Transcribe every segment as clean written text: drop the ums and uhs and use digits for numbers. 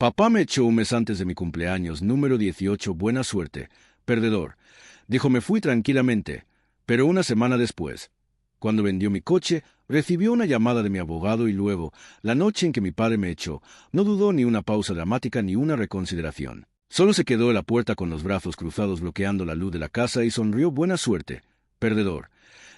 Papá me echó un mes antes de mi cumpleaños, número 18, buena suerte, perdedor. Dijo, me fui tranquilamente, pero una semana después, cuando vendió mi coche, recibió una llamada de mi abogado y luego, la noche en que mi padre me echó, no dudó ni una pausa dramática ni una reconsideración. Solo se quedó en la puerta con los brazos cruzados bloqueando la luz de la casa y sonrió, buena suerte, perdedor.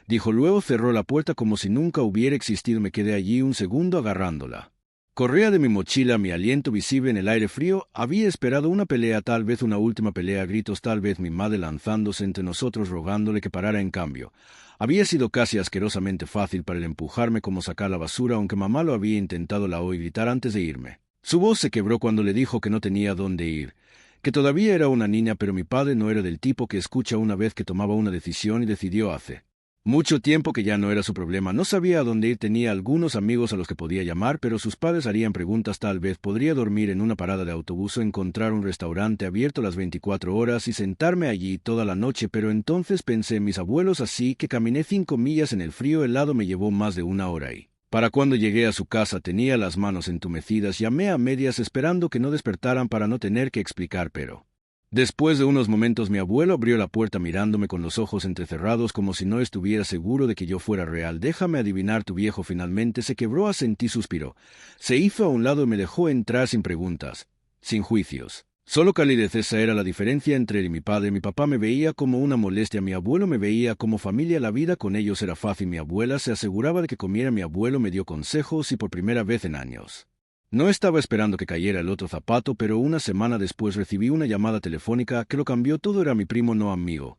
Dijo, luego cerró la puerta como si nunca hubiera existido. Me quedé allí un segundo agarrándola. Corría de mi mochila, mi aliento visible en el aire frío. Había esperado una pelea, tal vez una última pelea a gritos, tal vez mi madre lanzándose entre nosotros rogándole que parara. En cambio, había sido casi asquerosamente fácil para él empujarme como sacar la basura, aunque mamá lo había intentado. La oí gritar antes de irme. Su voz se quebró cuando le dijo que no tenía dónde ir, que todavía era una niña, pero mi padre no era del tipo que escucha una vez que tomaba una decisión y decidió hace mucho tiempo que ya no era su problema. No sabía a dónde ir, tenía algunos amigos a los que podía llamar, pero sus padres harían preguntas. Tal vez podría dormir en una parada de autobús o encontrar un restaurante abierto las 24 horas y sentarme allí toda la noche, pero entonces pensé en mis abuelos, así que caminé 5 millas en el frío helado. Me llevó más de una hora y, para cuando llegué a su casa, tenía las manos entumecidas. Llamé a medias esperando que no despertaran para no tener que explicar, pero después de unos momentos mi abuelo abrió la puerta mirándome con los ojos entrecerrados como si no estuviera seguro de que yo fuera real. Déjame adivinar, tu viejo finalmente se quebró. Asentí, suspiró. Se hizo a un lado y me dejó entrar sin preguntas, sin juicios. Solo calidez. Esa era la diferencia entre él y mi padre. Mi papá me veía como una molestia, mi abuelo me veía como familia. La vida con ellos era fácil. Mi abuela se aseguraba de que comiera, mi abuelo me dio consejos y por primera vez en años no estaba esperando que cayera el otro zapato, pero una semana después recibí una llamada telefónica que lo cambió todo. Era mi primo, no amigo.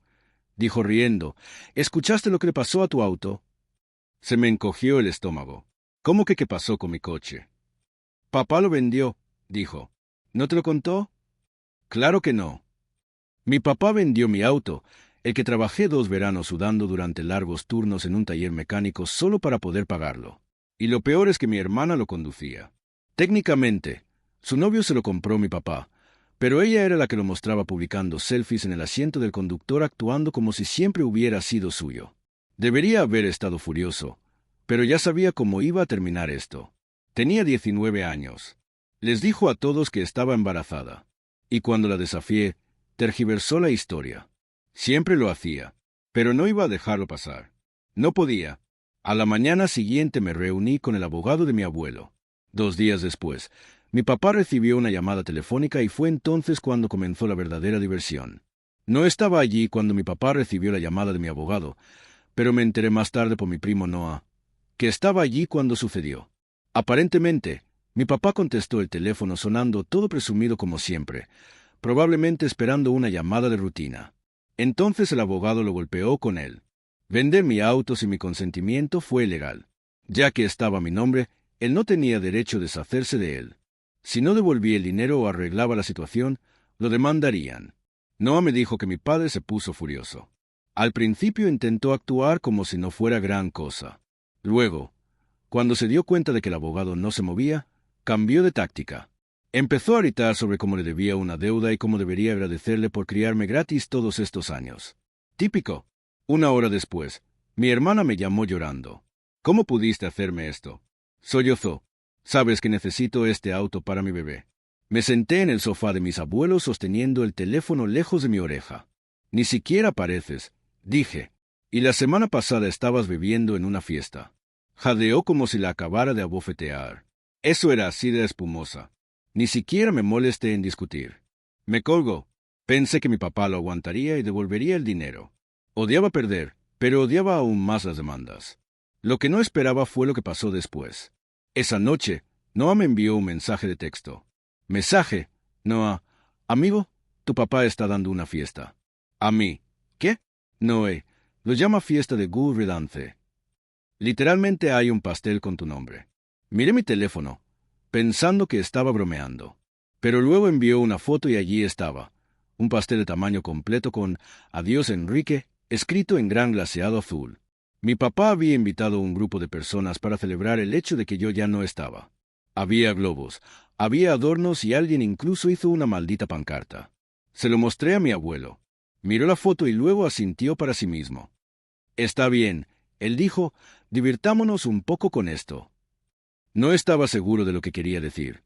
Dijo riendo, ¿escuchaste lo que le pasó a tu auto? Se me encogió el estómago. ¿Cómo que qué pasó con mi coche? Papá lo vendió, dijo. ¿No te lo contó? Claro que no. Mi papá vendió mi auto, el que trabajé 2 veranos sudando durante largos turnos en un taller mecánico solo para poder pagarlo. Y lo peor es que mi hermana lo conducía. Técnicamente, su novio se lo compró mi papá, pero ella era la que lo mostraba publicando selfies en el asiento del conductor, actuando como si siempre hubiera sido suyo. Debería haber estado furioso, pero ya sabía cómo iba a terminar esto. Tenía 19 años. Les dijo a todos que estaba embarazada. Y cuando la desafié, tergiversó la historia. Siempre lo hacía, pero no iba a dejarlo pasar. No podía. A la mañana siguiente me reuní con el abogado de mi abuelo. 2 días después, mi papá recibió una llamada telefónica y fue entonces cuando comenzó la verdadera diversión. No estaba allí cuando mi papá recibió la llamada de mi abogado, pero me enteré más tarde por mi primo Noah, que estaba allí cuando sucedió. Aparentemente, mi papá contestó el teléfono sonando todo presumido como siempre, probablemente esperando una llamada de rutina. Entonces el abogado lo golpeó con él. Vender mi auto sin mi consentimiento fue ilegal. Ya que estaba mi nombre, él no tenía derecho a deshacerse de él. Si no devolvía el dinero o arreglaba la situación, lo demandarían. Noah me dijo que mi padre se puso furioso. Al principio intentó actuar como si no fuera gran cosa. Luego, cuando se dio cuenta de que el abogado no se movía, cambió de táctica. Empezó a gritar sobre cómo le debía una deuda y cómo debería agradecerle por criarme gratis todos estos años. Típico. 1 hora después, mi hermana me llamó llorando. ¿Cómo pudiste hacerme esto? Sollozó. Sabes que necesito este auto para mi bebé. Me senté en el sofá de mis abuelos sosteniendo el teléfono lejos de mi oreja. Ni siquiera pareces, dije. Y la semana pasada estabas bebiendo en una fiesta. Jadeó como si la acabara de abofetear. Eso era así de espumosa. Ni siquiera me molesté en discutir. Me colgó. Pensé que mi papá lo aguantaría y devolvería el dinero. Odiaba perder, pero odiaba aún más las demandas. Lo que no esperaba fue lo que pasó después. Esa noche, Noah me envió un mensaje de texto. Mensaje. Noah, amigo, tu papá está dando una fiesta. A mí. ¿Qué? Noé, lo llama fiesta de Gul Redance. Literalmente hay un pastel con tu nombre. Miré mi teléfono, pensando que estaba bromeando. Pero luego envió una foto y allí estaba. Un pastel de tamaño completo con Adiós Enrique, escrito en gran glaseado azul. Mi papá había invitado a un grupo de personas para celebrar el hecho de que yo ya no estaba. Había globos, había adornos y alguien incluso hizo una maldita pancarta. Se lo mostré a mi abuelo. Miró la foto y luego asintió para sí mismo. Está bien, él dijo, divirtámonos un poco con esto. No estaba seguro de lo que quería decir,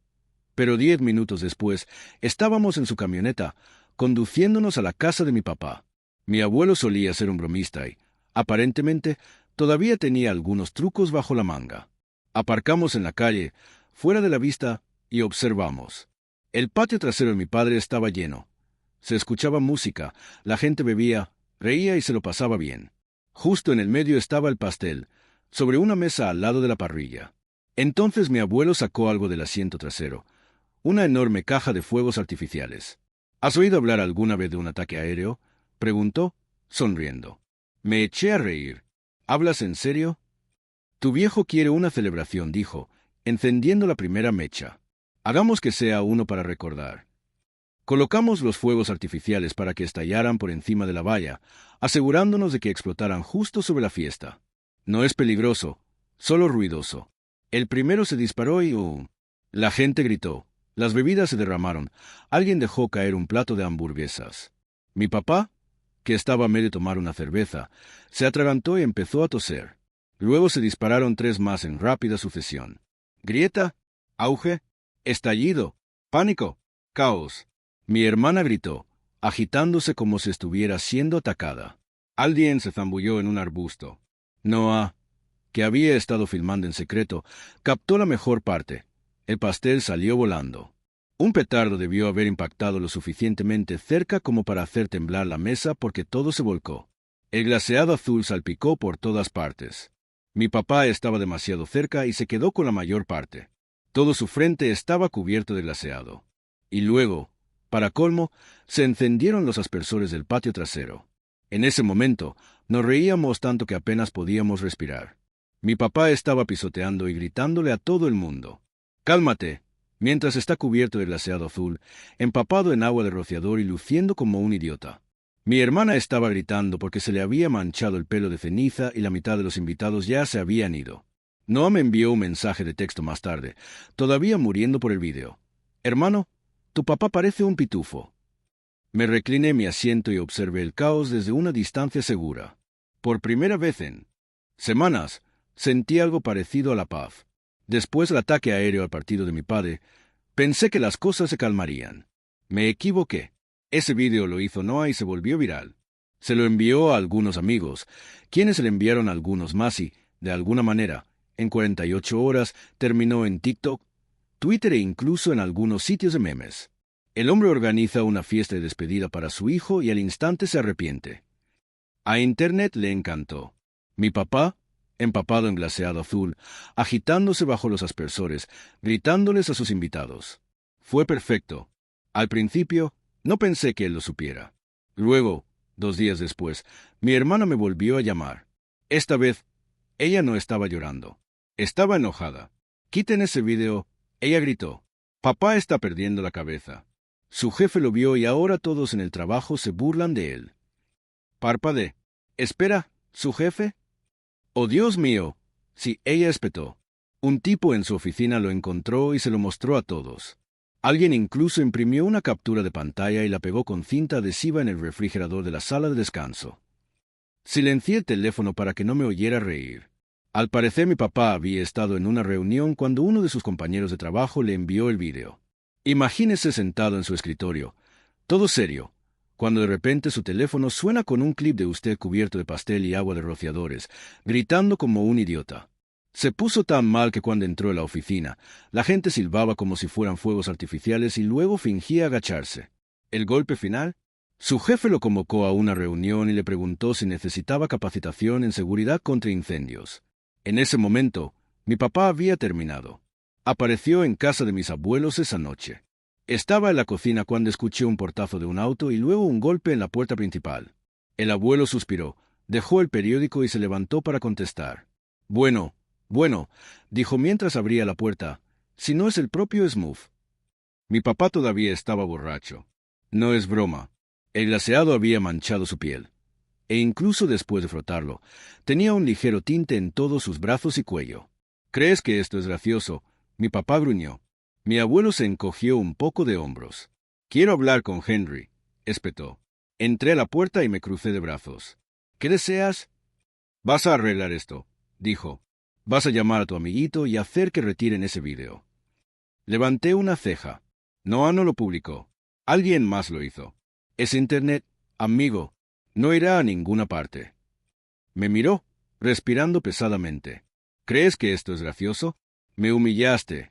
Pero 10 minutos después, estábamos en su camioneta, conduciéndonos a la casa de mi papá. Mi abuelo solía ser un bromista y, aparentemente, todavía tenía algunos trucos bajo la manga. Aparcamos en la calle, fuera de la vista, y observamos. El patio trasero de mi padre estaba lleno. Se escuchaba música, la gente bebía, reía y se lo pasaba bien. Justo en el medio estaba el pastel, sobre una mesa al lado de la parrilla. Entonces mi abuelo sacó algo del asiento trasero, una enorme caja de fuegos artificiales. ¿Has oído hablar alguna vez de un ataque aéreo?, preguntó, sonriendo. Me eché a reír. ¿Hablas en serio? Tu viejo quiere una celebración, dijo, encendiendo la primera mecha. Hagamos que sea uno para recordar. Colocamos los fuegos artificiales para que estallaran por encima de la valla, asegurándonos de que explotaran justo sobre la fiesta. No es peligroso, solo ruidoso. El primero se disparó y la gente gritó. Las bebidas se derramaron. Alguien dejó caer un plato de hamburguesas. Mi papá, que estaba a medio tomar una cerveza, se atragantó y empezó a toser. Luego se dispararon 3 más en rápida sucesión. Grieta, auge, estallido, pánico, caos. Mi hermana gritó, agitándose como si estuviera siendo atacada. Alguien se zambulló en un arbusto. Noah, que había estado filmando en secreto, captó la mejor parte. El pastel salió volando. Un petardo debió haber impactado lo suficientemente cerca como para hacer temblar la mesa porque todo se volcó. El glaseado azul salpicó por todas partes. Mi papá estaba demasiado cerca y se quedó con la mayor parte. Todo su frente estaba cubierto de glaseado. Y luego, para colmo, se encendieron los aspersores del patio trasero. En ese momento, nos reíamos tanto que apenas podíamos respirar. Mi papá estaba pisoteando y gritándole a todo el mundo. «¡Cálmate!», mientras está cubierto de glaseado azul, empapado en agua de rociador y luciendo como un idiota. Mi hermana estaba gritando porque se le había manchado el pelo de ceniza y la mitad de los invitados ya se habían ido. Noah me envió un mensaje de texto más tarde, todavía muriendo por el vídeo. «Hermano, tu papá parece un pitufo». Me recliné en mi asiento y observé el caos desde una distancia segura. Por primera vez en semanas, sentí algo parecido a la paz. Después del ataque aéreo al partido de mi padre, pensé que las cosas se calmarían. Me equivoqué. Ese vídeo lo hizo Noah y se volvió viral. Se lo envió a algunos amigos, quienes le enviaron a algunos más y, de alguna manera, en 48 horas terminó en TikTok, Twitter e incluso en algunos sitios de memes. El hombre organiza una fiesta de despedida para su hijo y al instante se arrepiente. A Internet le encantó. Mi papá, empapado en glaseado azul, agitándose bajo los aspersores, gritándoles a sus invitados. Fue perfecto. Al principio, no pensé que él lo supiera. Luego, 2 días después, mi hermana me volvió a llamar. Esta vez, ella no estaba llorando. Estaba enojada. «Quiten ese video», ella gritó. «Papá está perdiendo la cabeza». Su jefe lo vio y ahora todos en el trabajo se burlan de él. Parpadeé. «Espera, ¿su jefe?» «¡Oh, Dios mío!». Sí, ella espetó. Un tipo en su oficina lo encontró y se lo mostró a todos. Alguien incluso imprimió una captura de pantalla y la pegó con cinta adhesiva en el refrigerador de la sala de descanso. Silencié el teléfono para que no me oyera reír. Al parecer mi papá había estado en una reunión cuando uno de sus compañeros de trabajo le envió el vídeo. Imagínese sentado en su escritorio, todo serio, cuando de repente su teléfono suena con un clip de usted cubierto de pastel y agua de rociadores, gritando como un idiota. Se puso tan mal que cuando entró a la oficina, la gente silbaba como si fueran fuegos artificiales y luego fingía agacharse. ¿El golpe final? Su jefe lo convocó a una reunión y le preguntó si necesitaba capacitación en seguridad contra incendios. En ese momento, mi papá había terminado. Apareció en casa de mis abuelos esa noche. Estaba en la cocina cuando escuché un portazo de un auto y luego un golpe en la puerta principal. El abuelo suspiró, dejó el periódico y se levantó para contestar. Bueno, dijo mientras abría la puerta, si no es el propio Smooth. Mi papá todavía estaba borracho. No es broma. El glaseado había manchado su piel. E incluso después de frotarlo, tenía un ligero tinte en todos sus brazos y cuello. ¿Crees que esto es gracioso? Mi papá gruñó. Mi abuelo se encogió un poco de hombros. Quiero hablar con Henry, espetó. Entré a la puerta y me crucé de brazos. ¿Qué deseas? Vas a arreglar esto, dijo. Vas a llamar a tu amiguito y hacer que retiren ese vídeo. Levanté una ceja. Noah no lo publicó. Alguien más lo hizo. Ese Internet, amigo, no irá a ninguna parte. Me miró, respirando pesadamente. ¿Crees que esto es gracioso? Me humillaste.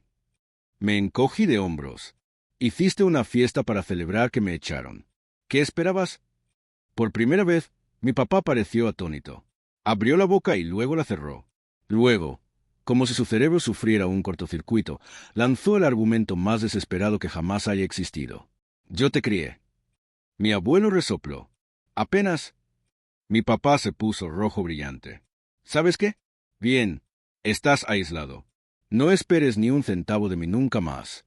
Me encogí de hombros. Hiciste una fiesta para celebrar que me echaron. ¿Qué esperabas? Por primera vez, mi papá pareció atónito. Abrió la boca y luego la cerró. Luego, como si su cerebro sufriera un cortocircuito, lanzó el argumento más desesperado que jamás haya existido. Yo te crié. Mi abuelo resopló. Apenas. Mi papá se puso rojo brillante. ¿Sabes qué? Bien, estás aislado. No esperes ni un centavo de mí nunca más.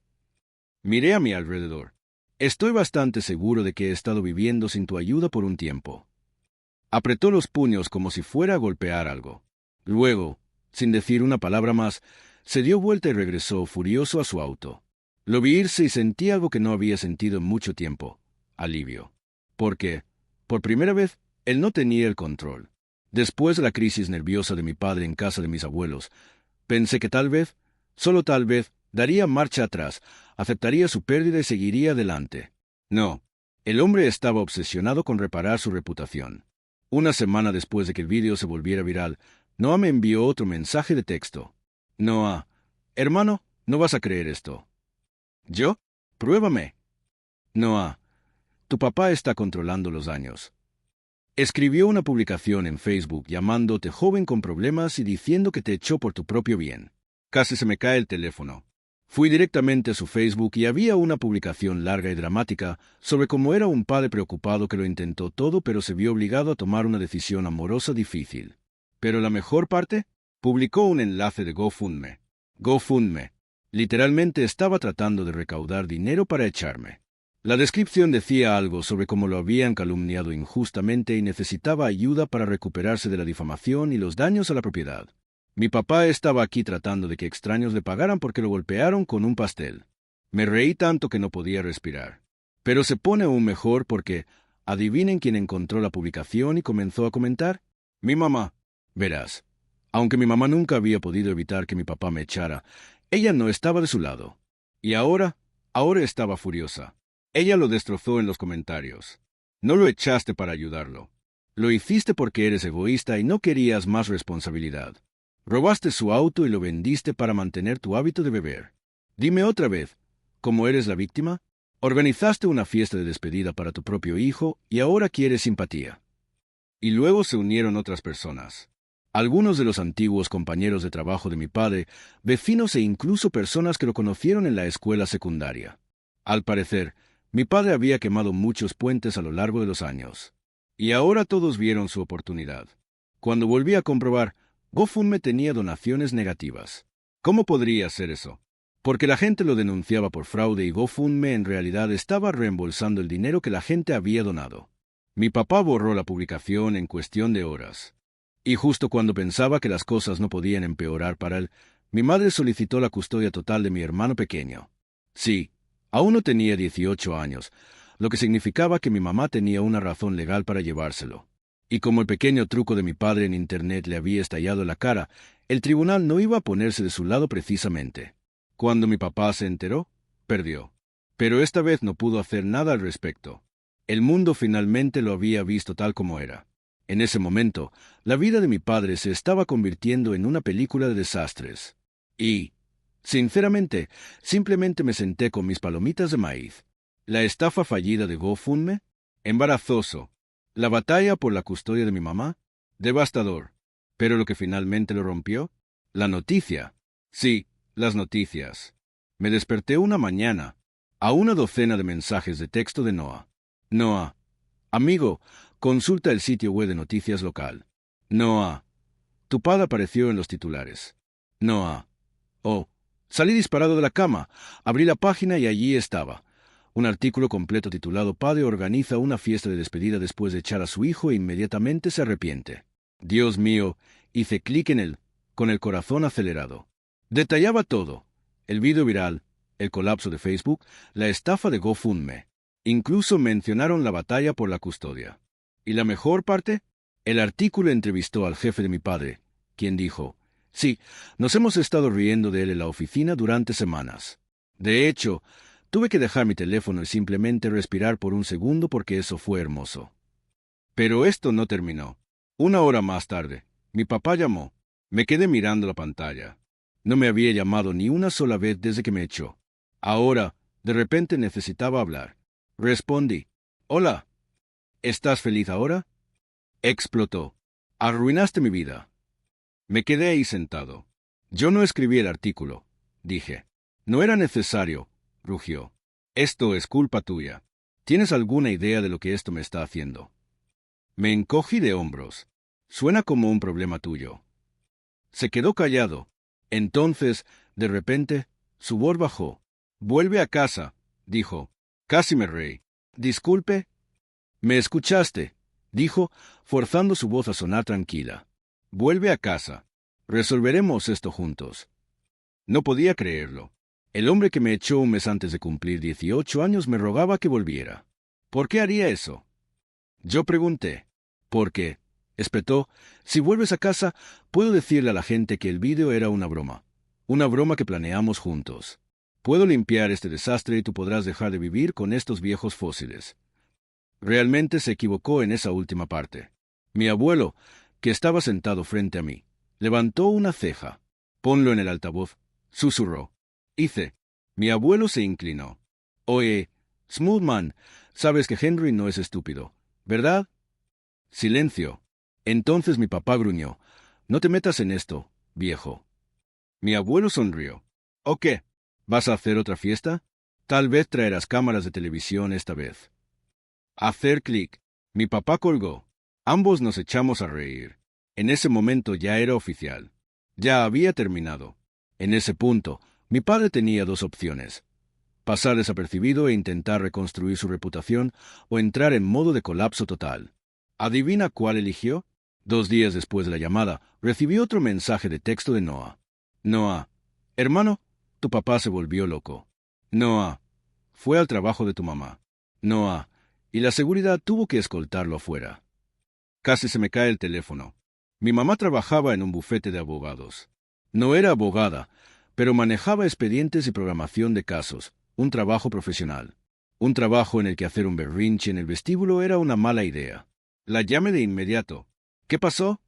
Miré a mi alrededor. Estoy bastante seguro de que he estado viviendo sin tu ayuda por un tiempo. Apretó los puños como si fuera a golpear algo. Luego, sin decir una palabra más, se dio vuelta y regresó furioso a su auto. Lo vi irse y sentí algo que no había sentido en mucho tiempo: alivio. Porque, por primera vez, él no tenía el control. Después de la crisis nerviosa de mi padre en casa de mis abuelos, pensé que tal vez, solo tal vez, daría marcha atrás, aceptaría su pérdida y seguiría adelante. No, el hombre estaba obsesionado con reparar su reputación. Una semana después de que el vídeo se volviera viral, Noah me envió otro mensaje de texto. Noah, hermano, no vas a creer esto. ¿Yo? Pruébame. Noah, tu papá está controlando los daños. Escribió una publicación en Facebook llamándote joven con problemas y diciendo que te echó por tu propio bien. Casi se me cae el teléfono. Fui directamente a su Facebook y había una publicación larga y dramática sobre cómo era un padre preocupado que lo intentó todo pero se vio obligado a tomar una decisión amorosa difícil. Pero la mejor parte, publicó un enlace de GoFundMe. GoFundMe. Literalmente estaba tratando de recaudar dinero para echarme. La descripción decía algo sobre cómo lo habían calumniado injustamente y necesitaba ayuda para recuperarse de la difamación y los daños a la propiedad. Mi papá estaba aquí tratando de que extraños le pagaran porque lo golpearon con un pastel. Me reí tanto que no podía respirar. Pero se pone aún mejor porque, adivinen quién encontró la publicación y comenzó a comentar. Mi mamá. Verás, aunque mi mamá nunca había podido evitar que mi papá me echara, ella no estaba de su lado. Y ahora estaba furiosa. Ella lo destrozó en los comentarios. No lo echaste para ayudarlo. Lo hiciste porque eres egoísta y no querías más responsabilidad. Robaste su auto y lo vendiste para mantener tu hábito de beber. Dime otra vez, ¿cómo eres la víctima? Organizaste una fiesta de despedida para tu propio hijo y ahora quieres simpatía. Y luego se unieron otras personas. Algunos de los antiguos compañeros de trabajo de mi padre, vecinos e incluso personas que lo conocieron en la escuela secundaria. Al parecer, mi padre había quemado muchos puentes a lo largo de los años. Y ahora todos vieron su oportunidad. Cuando volví a comprobar, GoFundMe tenía donaciones negativas. ¿Cómo podría ser eso? Porque la gente lo denunciaba por fraude y GoFundMe en realidad estaba reembolsando el dinero que la gente había donado. Mi papá borró la publicación en cuestión de horas. Y justo cuando pensaba que las cosas no podían empeorar para él, mi madre solicitó la custodia total de mi hermano pequeño. Sí, aún no tenía 18 años, lo que significaba que mi mamá tenía una razón legal para llevárselo. Y como el pequeño truco de mi padre en Internet le había estallado en la cara, el tribunal no iba a ponerse de su lado precisamente. Cuando mi papá se enteró, perdió. Pero esta vez no pudo hacer nada al respecto. El mundo finalmente lo había visto tal como era. En ese momento, la vida de mi padre se estaba convirtiendo en una película de desastres. Y, sinceramente, simplemente me senté con mis palomitas de maíz. La estafa fallida de GoFundMe, embarazoso. La batalla por la custodia de mi mamá, devastador. Pero lo que finalmente lo rompió, la noticia. Sí, las noticias. Me desperté una mañana a una docena de mensajes de texto de Noah. Noah, amigo, consulta el sitio web de noticias local. Noah, tu padre apareció en los titulares. Noah, oh, salí disparado de la cama, abrí la página y allí estaba. Un artículo completo titulado Padre organiza una fiesta de despedida después de echar a su hijo e inmediatamente se arrepiente. Dios mío, hice clic en él, con el corazón acelerado. Detallaba todo: el vídeo viral, el colapso de Facebook, la estafa de GoFundMe. Incluso mencionaron la batalla por la custodia. ¿Y la mejor parte? El artículo entrevistó al jefe de mi padre, quien dijo: sí, nos hemos estado riendo de él en la oficina durante semanas. De hecho, tuve que dejar mi teléfono y simplemente respirar por un segundo porque eso fue hermoso. Pero esto no terminó. Una hora más tarde, mi papá llamó. Me quedé mirando la pantalla. No me había llamado ni una sola vez desde que me echó. Ahora, de repente necesitaba hablar. Respondí. Hola. ¿Estás feliz ahora? Explotó. Arruinaste mi vida. Me quedé ahí sentado. Yo no escribí el artículo, dije. No era necesario, rugió. Esto es culpa tuya. ¿Tienes alguna idea de lo que esto me está haciendo? Me encogí de hombros. Suena como un problema tuyo. Se quedó callado. Entonces, de repente, su voz bajó. Vuelve a casa, dijo. Casi me reí. Disculpe. Me escuchaste, dijo, forzando su voz a sonar tranquila. Vuelve a casa. Resolveremos esto juntos. No podía creerlo. El hombre que me echó un mes antes de cumplir 18 años me rogaba que volviera. ¿Por qué haría eso? Yo pregunté. ¿Por qué? Espetó. Si vuelves a casa, puedo decirle a la gente que el vídeo era una broma. Una broma que planeamos juntos. Puedo limpiar este desastre y tú podrás dejar de vivir con estos viejos fósiles. Realmente se equivocó en esa última parte. Mi abuelo, que estaba sentado frente a mí, levantó una ceja. Ponlo en el altavoz, susurró. Hice. Mi abuelo se inclinó. Oye, Smoothman, sabes que Henry no es estúpido, ¿verdad? Silencio. Entonces mi papá gruñó. No te metas en esto, viejo. Mi abuelo sonrió. ¿O qué? ¿Vas a hacer otra fiesta? Tal vez traerás cámaras de televisión esta vez. Hacer clic. Mi papá colgó. Ambos nos echamos a reír. En ese momento ya era oficial. Ya había terminado. En ese punto, mi padre tenía dos opciones: pasar desapercibido e intentar reconstruir su reputación, o entrar en modo de colapso total. ¿Adivina cuál eligió? 2 días después de la llamada, recibí otro mensaje de texto de Noah. Noah, hermano, tu papá se volvió loco. Noah, fue al trabajo de tu mamá. Noah, y la seguridad tuvo que escoltarlo afuera. Casi se me cae el teléfono. Mi mamá trabajaba en un bufete de abogados. No era abogada, pero manejaba expedientes y programación de casos, un trabajo profesional. Un trabajo en el que hacer un berrinche en el vestíbulo era una mala idea. La llamé de inmediato. ¿Qué pasó?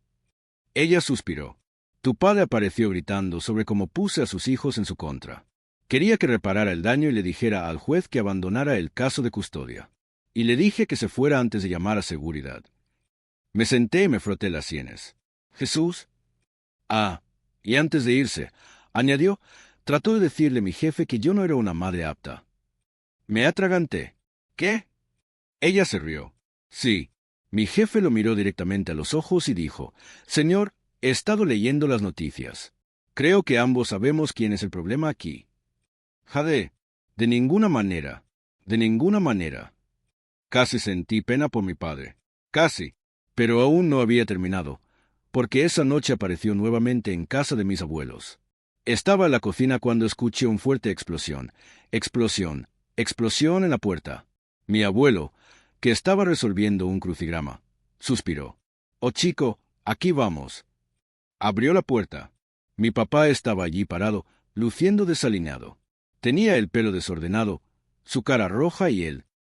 Ella suspiró. Tu padre apareció gritando sobre cómo puse a sus hijos en su contra. Quería que reparara el daño y le dijera al juez que abandonara el caso de custodia. Y le dije que se fuera antes de llamar a seguridad. Me senté y me froté las sienes. Jesús. Y antes de irse, añadió, trató de decirle a mi jefe que yo no era una madre apta. Me atraganté. ¿Qué? Ella se rió. Sí. Mi jefe lo miró directamente a los ojos y dijo, Señor, he estado leyendo las noticias. Creo que ambos sabemos quién es el problema aquí. Jade, de ninguna manera. De ninguna manera. Casi sentí pena por mi padre. Casi. Pero aún no había terminado, porque esa noche apareció nuevamente en casa de mis abuelos. Estaba en la cocina cuando escuché una fuerte explosión. Explosión. Explosión en la puerta. Mi abuelo, que estaba resolviendo un crucigrama, suspiró. Oh chico, aquí vamos. Abrió la puerta. Mi papá estaba allí parado, luciendo desalineado. Tenía el pelo desordenado, su cara roja y él,